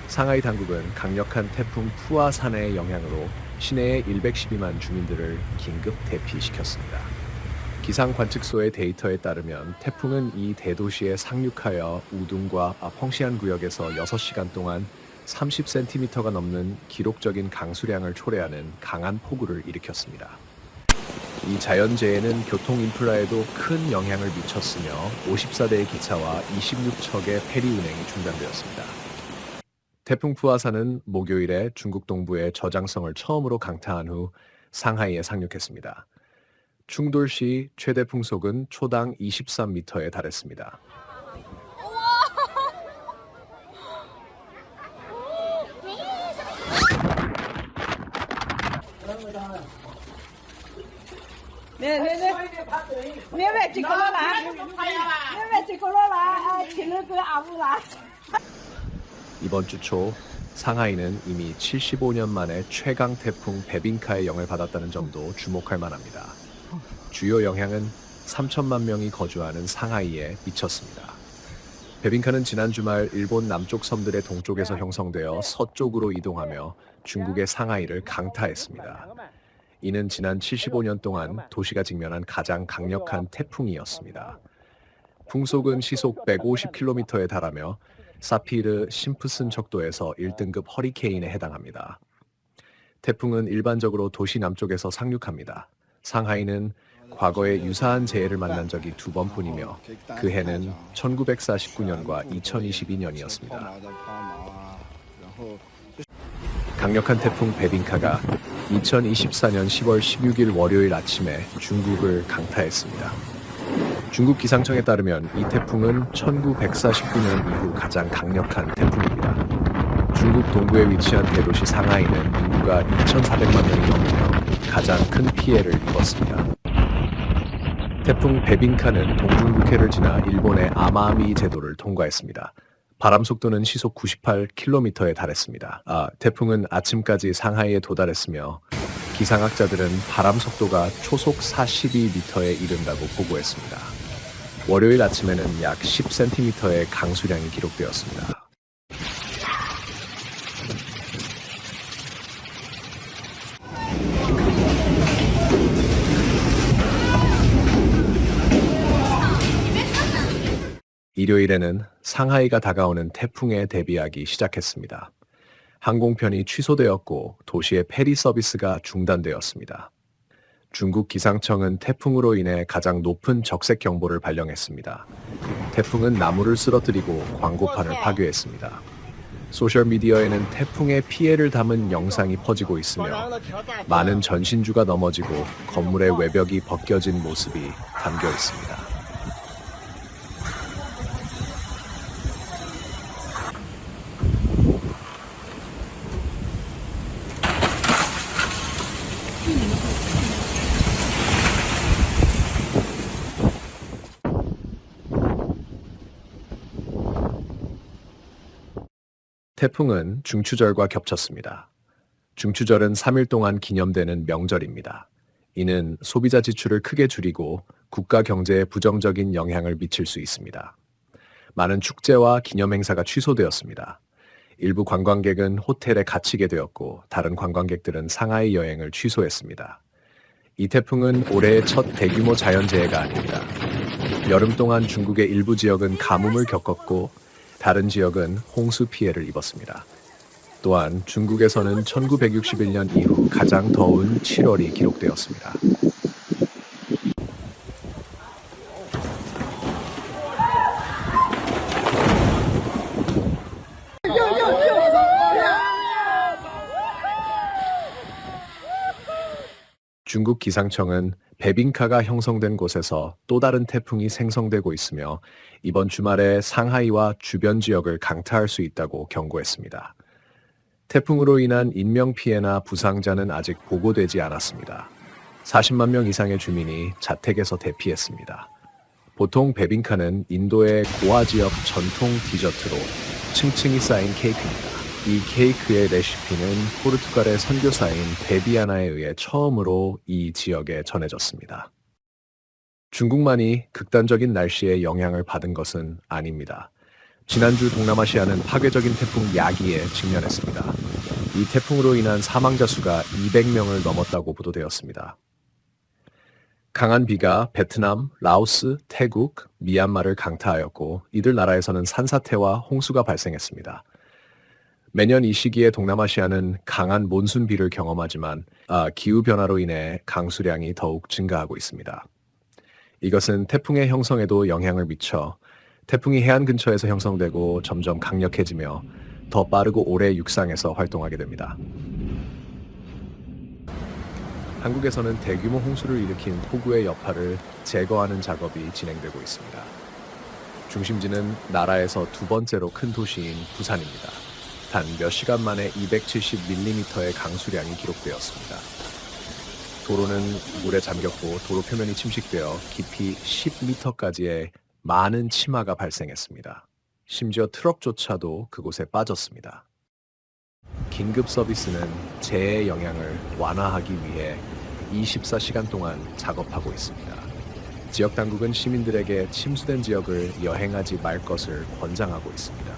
상하이 당국은 강력한 태풍 푸아산의 영향으로 시내의 112만 주민들을 긴급 대피시켰습니다. 기상 관측소의 데이터에 따르면 태풍은 이 대도시에 상륙하여 우둥과 펑시안 구역에서 6시간 동안 30cm가 넘는 기록적인 강수량을 초래하는 강한 폭우를 일으켰습니다. 이 자연재해는 교통 인프라에도 큰 영향을 미쳤으며 54대의 기차와 26척의 페리 운행이 중단되었습니다. 태풍 푸아산은 목요일에 중국 동부의 저장성을 처음으로 강타한 후 상하이에 상륙했습니다. 충돌시 최대 풍속은 초당 23m에 달했습니다. 이번 주 초 상하이는 이미 75년 만에 최강 태풍 베빈카의 영을 받았다는 점도 주목할 만합니다. 주요 영향은 3천만 명이 거주하는 상하이에 미쳤습니다. 베빈카는 지난 주말 일본 남쪽 섬들의 동쪽에서 형성되어 서쪽으로 이동하며 중국의 상하이를 강타했습니다. 이는 지난 75년 동안 도시가 직면한 가장 강력한 태풍이었습니다. 풍속은 시속 150km에 달하며 사피르 심프슨 척도에서 1등급 허리케인에 해당합니다. 태풍은 일반적으로 도시 남쪽에서 상륙합니다. 상하이는 과거에 유사한 재해를 만난 적이 2번뿐이며 그 해는 1949년과 2022년이었습니다. 강력한 태풍 베빈카가 2024년 10월 16일 월요일 아침에 중국을 강타했습니다. 중국 기상청에 따르면 이 태풍은 1949년 이후 가장 강력한 태풍입니다. 중국 동부에 위치한 대도시 상하이는 인구가 2,400만 명이 넘으며 가장 큰 피해를 입었습니다. 태풍 베빈카는 동중국해를 지나 일본의 아마미 제도를 통과했습니다. 바람 속도는 시속 98km에 달했습니다. 태풍은 아침까지 상하이에 도달했으며 기상학자들은 바람 속도가 초속 42m에 이른다고 보고했습니다. 월요일 아침에는 약 10cm의 강수량이 기록되었습니다. 일요일에는 상하이가 다가오는 태풍에 대비하기 시작했습니다. 항공편이 취소되었고 도시의 페리 서비스가 중단되었습니다. 중국 기상청은 태풍으로 인해 가장 높은 적색 경보를 발령했습니다. 태풍은 나무를 쓰러뜨리고 광고판을 파괴했습니다. 소셜미디어에는 태풍의 피해를 담은 영상이 퍼지고 있으며 많은 전신주가 넘어지고 건물의 외벽이 벗겨진 모습이 담겨 있습니다. 태풍은 중추절과 겹쳤습니다. 중추절은 3일 동안 기념되는 명절입니다. 이는 소비자 지출을 크게 줄이고 국가 경제에 부정적인 영향을 미칠 수 있습니다. 많은 축제와 기념 행사가 취소되었습니다. 일부 관광객은 호텔에 갇히게 되었고 다른 관광객들은 상하이 여행을 취소했습니다. 이 태풍은 올해의 첫 대규모 자연재해가 아닙니다. 여름 동안 중국의 일부 지역은 가뭄을 겪었고 다른 지역은 홍수 피해를 입었습니다. 또한 중국에서는 1961년 이후 가장 더운 7월이 기록되었습니다. 중국 기상청은 베빈카가 형성된 곳에서 또 다른 태풍이 생성되고 있으며 이번 주말에 상하이와 주변 지역을 강타할 수 있다고 경고했습니다. 태풍으로 인한 인명피해나 부상자는 아직 보고되지 않았습니다. 40만 명 이상의 주민이 자택에서 대피했습니다. 보통 베빈카는 인도의 고아 지역 전통 디저트로 층층이 쌓인 케이크입니다. 이 케이크의 레시피는 포르투갈의 선교사인 베비아나에 의해 처음으로 이 지역에 전해졌습니다. 중국만이 극단적인 날씨에 영향을 받은 것은 아닙니다. 지난주 동남아시아는 파괴적인 태풍 야기에 직면했습니다. 이 태풍으로 인한 사망자 수가 200명을 넘었다고 보도되었습니다. 강한 비가 베트남, 라오스, 태국, 미얀마를 강타하였고 이들 나라에서는 산사태와 홍수가 발생했습니다. 매년 이 시기에 동남아시아는 강한 몬순 비를 경험하지만 기후변화로 인해 강수량이 더욱 증가하고 있습니다. 이것은 태풍의 형성에도 영향을 미쳐 태풍이 해안 근처에서 형성되고 점점 강력해지며 더 빠르고 오래 육상에서 활동하게 됩니다. 한국에서는 대규모 홍수를 일으킨 폭우의 여파를 제거하는 작업이 진행되고 있습니다. 중심지는 나라에서 두 번째로 큰 도시인 부산입니다. 단 몇 시간 만에 270mm의 강수량이 기록되었습니다. 도로는 물에 잠겼고 도로 표면이 침식되어 깊이 10m까지의 많은 침하가 발생했습니다. 심지어 트럭조차도 그곳에 빠졌습니다. 긴급 서비스는 재해 영향을 완화하기 위해 24시간 동안 작업하고 있습니다. 지역 당국은 시민들에게 침수된 지역을 여행하지 말 것을 권장하고 있습니다.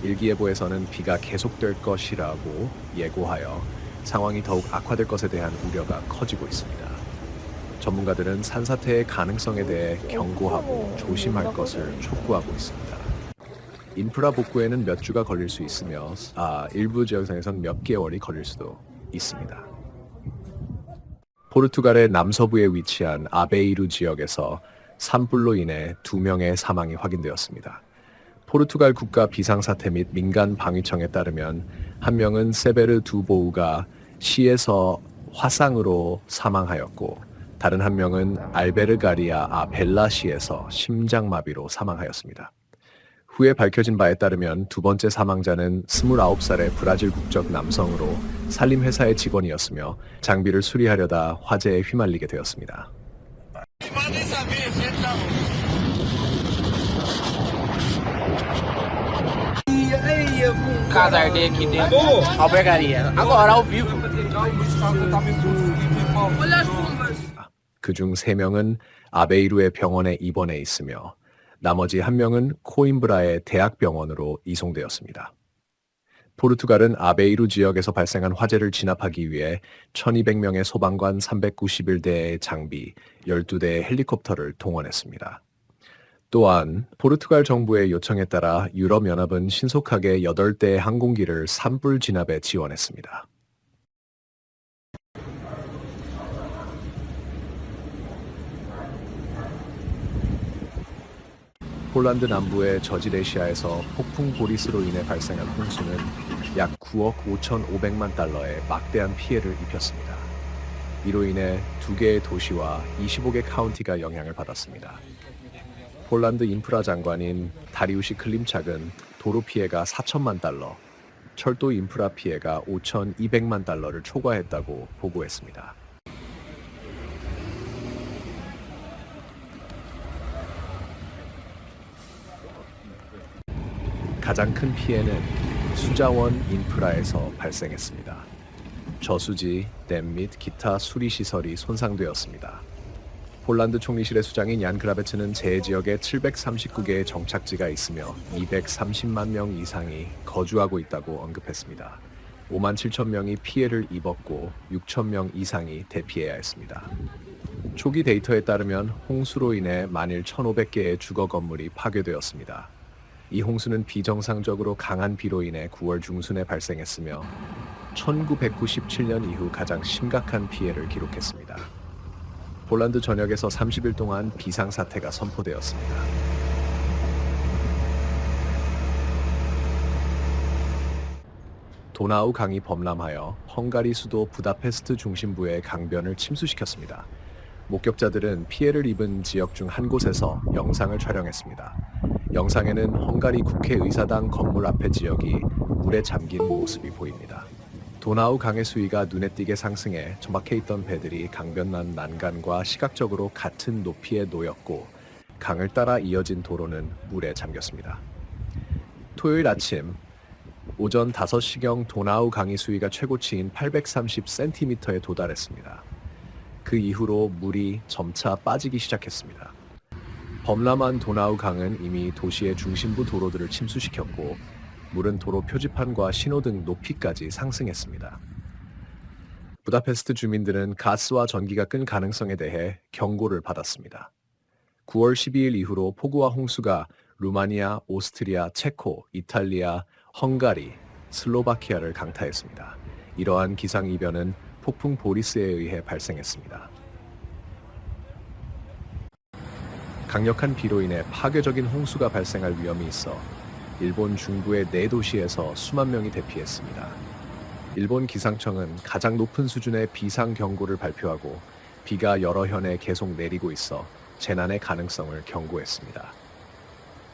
일기예보에서는 비가 계속될 것이라고 예고하여 상황이 더욱 악화될 것에 대한 우려가 커지고 있습니다. 전문가들은 산사태의 가능성에 대해 경고하고 조심할 것을 촉구하고 있습니다. 인프라 복구에는 몇 주가 걸릴 수 있으며 일부 지역상에선 몇 개월이 걸릴 수도 있습니다. 포르투갈의 남서부에 위치한 아베이루 지역에서 산불로 인해 2명의 사망이 확인되었습니다. 포르투갈 국가 비상사태 및 민간 방위청에 따르면 한 명은 세베르 두보우가 시에서 화상으로 사망하였고 다른 한 명은 알베르가리아 벨라시에서 심장마비로 사망하였습니다. 후에 밝혀진 바에 따르면 두 번째 사망자는 29살의 브라질 국적 남성으로 산림회사의 직원이었으며 장비를 수리하려다 화재에 휘말리게 되었습니다. 그중 3명은 아베이루의 병원에 입원해 있으며 나머지 1명은 코임브라의 대학병원으로 이송되었습니다. 포르투갈은 아베이루 지역에서 발생한 화재를 진압하기 위해 1200명의 소방관 391대의 장비, 12대의 헬리콥터를 동원했습니다. 또한 포르투갈 정부의 요청에 따라 유럽연합은 신속하게 8대의 항공기를 산불 진압에 지원했습니다. 폴란드 남부의 저지레시아에서 폭풍 보리스로 인해 발생한 홍수는 약 9억 5,500만 달러의 막대한 피해를 입혔습니다. 이로 인해 2개의 도시와 25개 카운티가 영향을 받았습니다. 폴란드 인프라 장관인 다리우시 클림착은 도로 피해가 4천만 달러, 철도 인프라 피해가 5,200만 달러를 초과했다고 보고했습니다. 가장 큰 피해는 수자원 인프라에서 발생했습니다. 저수지, 댐 및 기타 수리시설이 손상되었습니다. 폴란드 총리실의 수장인 얀 그라베츠는 재해 지역에 739개의 정착지가 있으며 230만 명 이상이 거주하고 있다고 언급했습니다. 5만 7천 명이 피해를 입었고 6천 명 이상이 대피해야 했습니다. 초기 데이터에 따르면 홍수로 인해 만일 1,500개의 주거 건물이 파괴되었습니다. 이 홍수는 비정상적으로 강한 비로 인해 9월 중순에 발생했으며 1997년 이후 가장 심각한 피해를 기록했습니다. 폴란드 전역에서 30일 동안 비상사태가 선포되었습니다. 도나우 강이 범람하여 헝가리 수도 부다페스트 중심부의 강변을 침수시켰습니다. 목격자들은 피해를 입은 지역 중 한 곳에서 영상을 촬영했습니다. 영상에는 헝가리 국회의사당 건물 앞의 지역이 물에 잠긴 모습이 보입니다. 도나우 강의 수위가 눈에 띄게 상승해 처박혀 있던 배들이 강변난 난간과 시각적으로 같은 높이에 놓였고 강을 따라 이어진 도로는 물에 잠겼습니다. 토요일 아침 오전 5시경 도나우 강의 수위가 최고치인 830cm에 도달했습니다. 그 이후로 물이 점차 빠지기 시작했습니다. 범람한 도나우 강은 이미 도시의 중심부 도로들을 침수시켰고 물은 도로 표지판과 신호등 높이까지 상승했습니다. 부다페스트 주민들은 가스와 전기가 끈 가능성에 대해 경고를 받았습니다. 9월 12일 이후로 폭우와 홍수가 루마니아, 오스트리아, 체코, 이탈리아, 헝가리, 슬로바키아를 강타했습니다. 이러한 기상이변은 폭풍 보리스에 의해 발생했습니다. 강력한 비로 인해 파괴적인 홍수가 발생할 위험이 있어 일본 중부의 4도시에서 수만 명이 대피했습니다. 일본 기상청은 가장 높은 수준의 비상 경고를 발표하고 비가 여러 현에 계속 내리고 있어 재난의 가능성을 경고했습니다.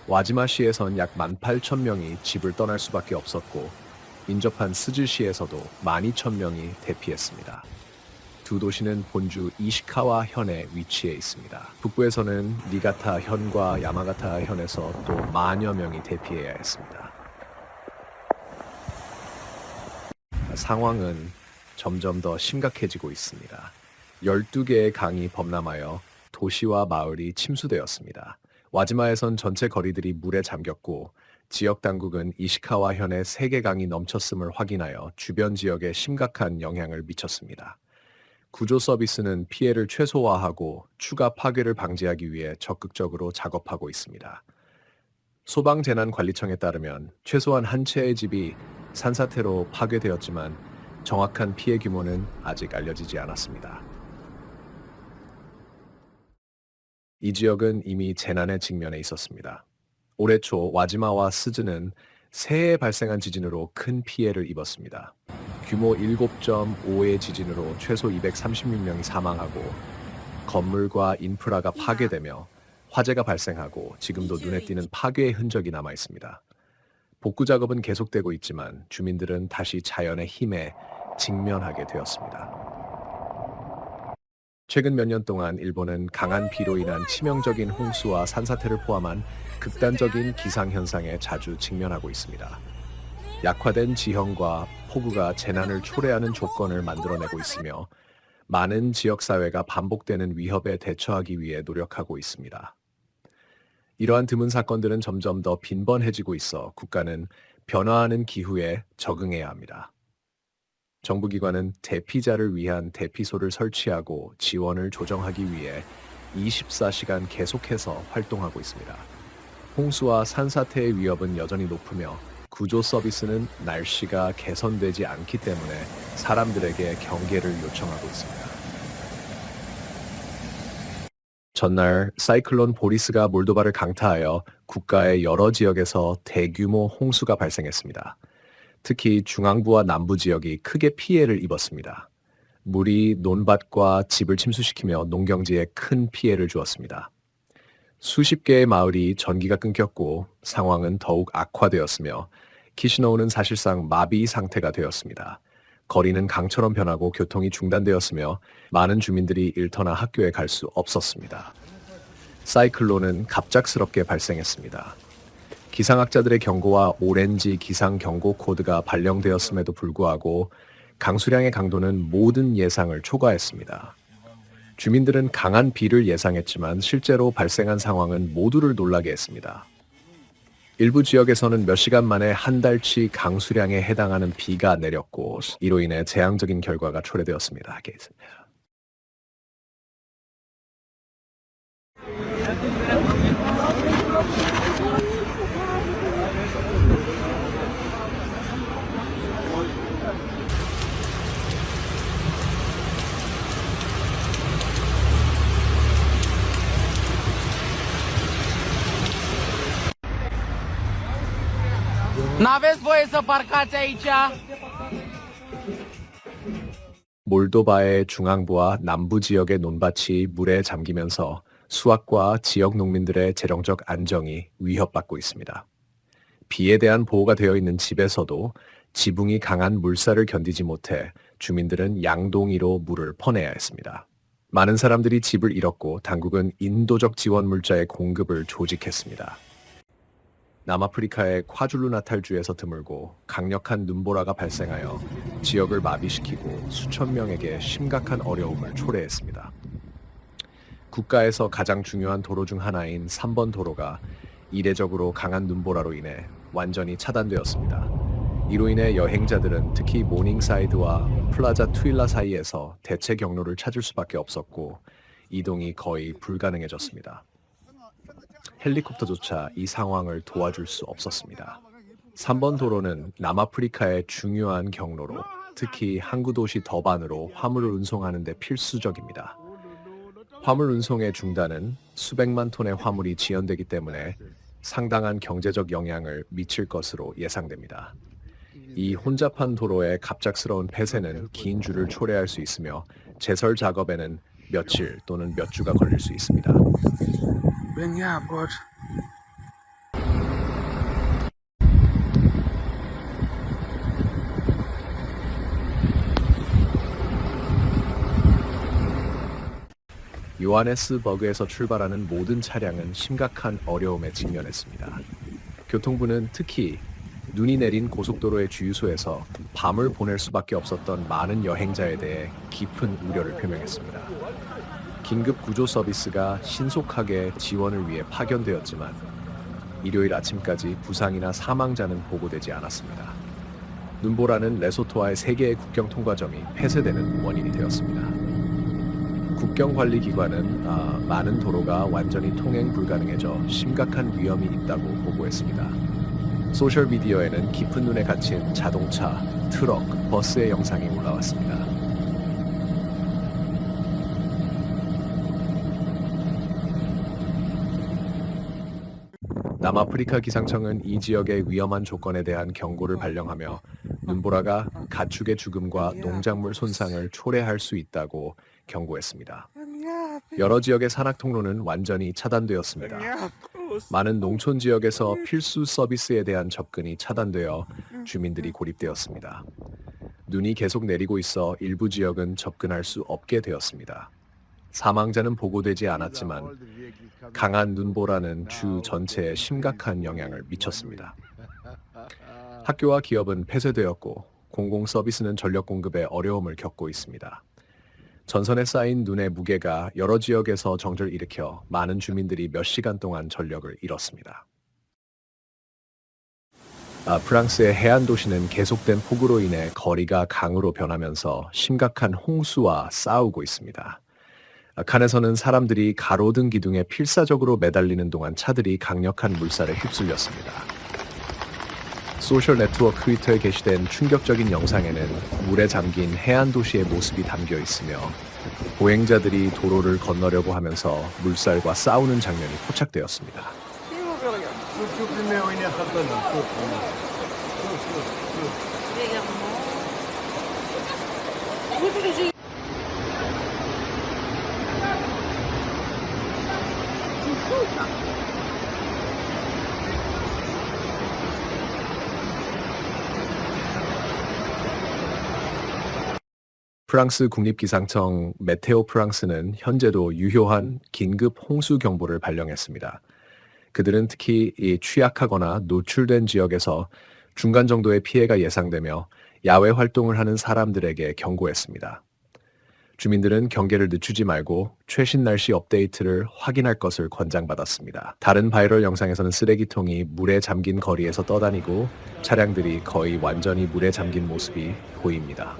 와지마시에선 약 18,000명이 집을 떠날 수밖에 없었고 인접한 스즈시에서도 12,000명이 대피했습니다. 두 도시는 본주 이시카와 현에 위치해 있습니다. 북부에서는 니가타 현과 야마가타 현에서 또 만여 명이 대피해야 했습니다. 상황은 점점 더 심각해지고 있습니다. 12개의 강이 범람하여 도시와 마을이 침수되었습니다. 와지마에선 전체 거리들이 물에 잠겼고 지역 당국은 이시카와 현의 3개 강이 넘쳤음을 확인하여 주변 지역에 심각한 영향을 미쳤습니다. 구조 서비스는 피해를 최소화하고 추가 파괴를 방지하기 위해 적극적으로 작업하고 있습니다. 소방재난관리청에 따르면 최소한 한 채의 집이 산사태로 파괴되었지만 정확한 피해 규모는 아직 알려지지 않았습니다. 이 지역은 이미 재난에 직면해 있었습니다. 올해 초 와지마와 스즈는 새해에 발생한 지진으로 큰 피해를 입었습니다. 규모 7.5의 지진으로 최소 236명이 사망하고 건물과 인프라가 파괴되며 화재가 발생하고 지금도 눈에 띄는 파괴의 흔적이 남아 있습니다. 복구 작업은 계속되고 있지만 주민들은 다시 자연의 힘에 직면하게 되었습니다. 최근 몇 년 동안 일본은 강한 비로 인한 치명적인 홍수와 산사태를 포함한 극단적인 기상현상에 자주 직면하고 있습니다. 약화된 지형과 폭우가 재난을 초래하는 조건을 만들어내고 있으며 많은 지역사회가 반복되는 위협에 대처하기 위해 노력하고 있습니다. 이러한 드문 사건들은 점점 더 빈번해지고 있어 국가는 변화하는 기후에 적응해야 합니다. 정부기관은 대피자를 위한 대피소를 설치하고 지원을 조정하기 위해 24시간 계속해서 활동하고 있습니다. 홍수와 산사태의 위협은 여전히 높으며 구조 서비스는 날씨가 개선되지 않기 때문에 사람들에게 경계를 요청하고 있습니다. 전날 사이클론 보리스가 몰도바를 강타하여 국가의 여러 지역에서 대규모 홍수가 발생했습니다. 특히 중앙부와 남부 지역이 크게 피해를 입었습니다. 물이 논밭과 집을 침수시키며 농경지에 큰 피해를 주었습니다. 수십 개의 마을이 전기가 끊겼고 상황은 더욱 악화되었으며 키시노우는 사실상 마비 상태가 되었습니다. 거리는 강처럼 변하고 교통이 중단되었으며 많은 주민들이 일터나 학교에 갈 수 없었습니다. 사이클론은 갑작스럽게 발생했습니다. 기상학자들의 경고와 오렌지 기상 경고 코드가 발령되었음에도 불구하고 강수량의 강도는 모든 예상을 초과했습니다. 주민들은 강한 비를 예상했지만 실제로 발생한 상황은 모두를 놀라게 했습니다. 일부 지역에서는 몇 시간 만에 한 달치 강수량에 해당하는 비가 내렸고 이로 인해 재앙적인 결과가 초래되었습니다. N-aveți voie să parcați aici? 몰도바의 중앙부와 남부 지역의 논밭이 물에 잠기면서 수확과 지역 농민들의 재정적 안정이 위협받고 있습니다. 비에 대한 보호가 되어 있는 집에서도 지붕이 강한 물살을 견디지 못해 주민들은 양동이로 물을 퍼내야 했습니다. 많은 사람들이 집을 잃었고 당국은 인도적 지원 물자의 공급을 조직했습니다. 남아프리카의 콰줄루나탈주에서 드물고 강력한 눈보라가 발생하여 지역을 마비시키고 수천 명에게 심각한 어려움을 초래했습니다. 국가에서 가장 중요한 도로 중 하나인 3번 도로가 이례적으로 강한 눈보라로 인해 완전히 차단되었습니다. 이로 인해 여행자들은 특히 모닝사이드와 플라자 투일라 사이에서 대체 경로를 찾을 수밖에 없었고 이동이 거의 불가능해졌습니다. 헬리콥터조차 이 상황을 도와줄 수 없었습니다. 3번 도로는 남아프리카의 중요한 경로로 특히 항구 도시 더반으로 화물을 운송하는 데 필수적입니다. 화물 운송의 중단은 수백만 톤의 화물이 지연되기 때문에 상당한 경제적 영향을 미칠 것으로 예상됩니다. 이 혼잡한 도로의 갑작스러운 폐쇄는 긴 줄을 초래할 수 있으며 제설 작업에는 며칠 또는 몇 주가 걸릴 수 있습니다. 요하네스버그에서 출발하는 모든 차량은 심각한 어려움에 직면했습니다. 교통부는 특히 눈이 내린 고속도로의 주유소에서 밤을 보낼 수밖에 없었던 많은 여행자에 대해 깊은 우려를 표명했습니다. 긴급 구조 서비스가 신속하게 지원을 위해 파견되었지만 일요일 아침까지 부상이나 사망자는 보고되지 않았습니다. 눈보라는 레소토와의 3개의 국경 통과점이 폐쇄되는 원인이 되었습니다. 국경관리기관은 많은 도로가 완전히 통행 불가능해져 심각한 위험이 있다고 보고했습니다. 소셜미디어에는 깊은 눈에 갇힌 자동차, 트럭, 버스의 영상이 올라왔습니다. 남아프리카 기상청은 이 지역의 위험한 조건에 대한 경고를 발령하며 눈보라가 가축의 죽음과 농작물 손상을 초래할 수 있다고 경고했습니다. 여러 지역의 산악 통로는 완전히 차단되었습니다. 많은 농촌 지역에서 필수 서비스에 대한 접근이 차단되어 주민들이 고립되었습니다. 눈이 계속 내리고 있어 일부 지역은 접근할 수 없게 되었습니다. 사망자는 보고되지 않았지만 강한 눈보라는 주 전체에 심각한 영향을 미쳤습니다. 학교와 기업은 폐쇄되었고 공공 서비스는 전력 공급에 어려움을 겪고 있습니다. 전선에 쌓인 눈의 무게가 여러 지역에서 정전을 일으켜 많은 주민들이 몇 시간 동안 전력을 잃었습니다. 프랑스의 해안 도시는 계속된 폭우로 인해 거리가 강으로 변하면서 심각한 홍수와 싸우고 있습니다. 칸에서는 사람들이 가로등 기둥에 필사적으로 매달리는 동안 차들이 강력한 물살에 휩쓸렸습니다. 소셜 네트워크 트위터에 게시된 충격적인 영상에는 물에 잠긴 해안 도시의 모습이 담겨 있으며 보행자들이 도로를 건너려고 하면서 물살과 싸우는 장면이 포착되었습니다. 프랑스 국립기상청 메테오 프랑스는 현재도 유효한 긴급 홍수 경보를 발령했습니다. 그들은 특히 이 취약하거나 노출된 지역에서 중간 정도의 피해가 예상되며 야외 활동을 하는 사람들에게 경고했습니다. 주민들은 경계를 늦추지 말고 최신 날씨 업데이트를 확인할 것을 권장받았습니다. 다른 바이럴 영상에서는 쓰레기통이 물에 잠긴 거리에서 떠다니고 차량들이 거의 완전히 물에 잠긴 모습이 보입니다.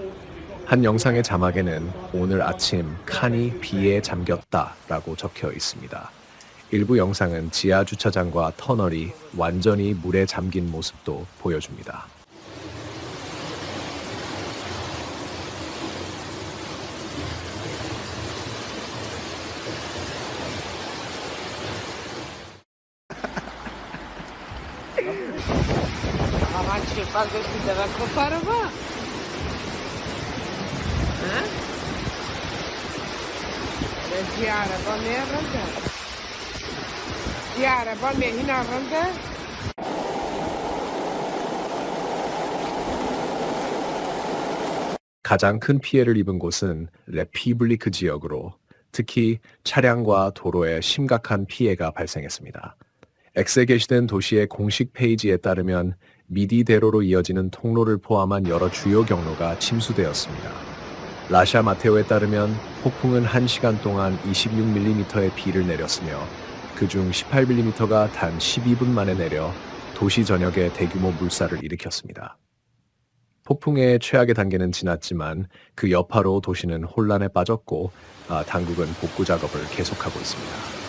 한 영상의 자막에는 오늘 아침 칸이 비에 잠겼다라고 적혀 있습니다. 일부 영상은 지하 주차장과 터널이 완전히 물에 잠긴 모습도 보여줍니다. 가장 큰 피해를 입은 곳은 레피블리크 지역으로 특히 차량과 도로에 심각한 피해가 발생했습니다. X에 게시된 도시의 공식 페이지에 따르면 미디 대로로 이어지는 통로를 포함한 여러 주요 경로가 침수되었습니다. 라샤 마테오에 따르면 폭풍은 1시간 동안 26mm의 비를 내렸으며 그중 18mm가 단 12분 만에 내려 도시 전역에 대규모 물살을 일으켰습니다. 폭풍의 최악의 단계는 지났지만 그 여파로 도시는 혼란에 빠졌고 당국은 복구 작업을 계속하고 있습니다.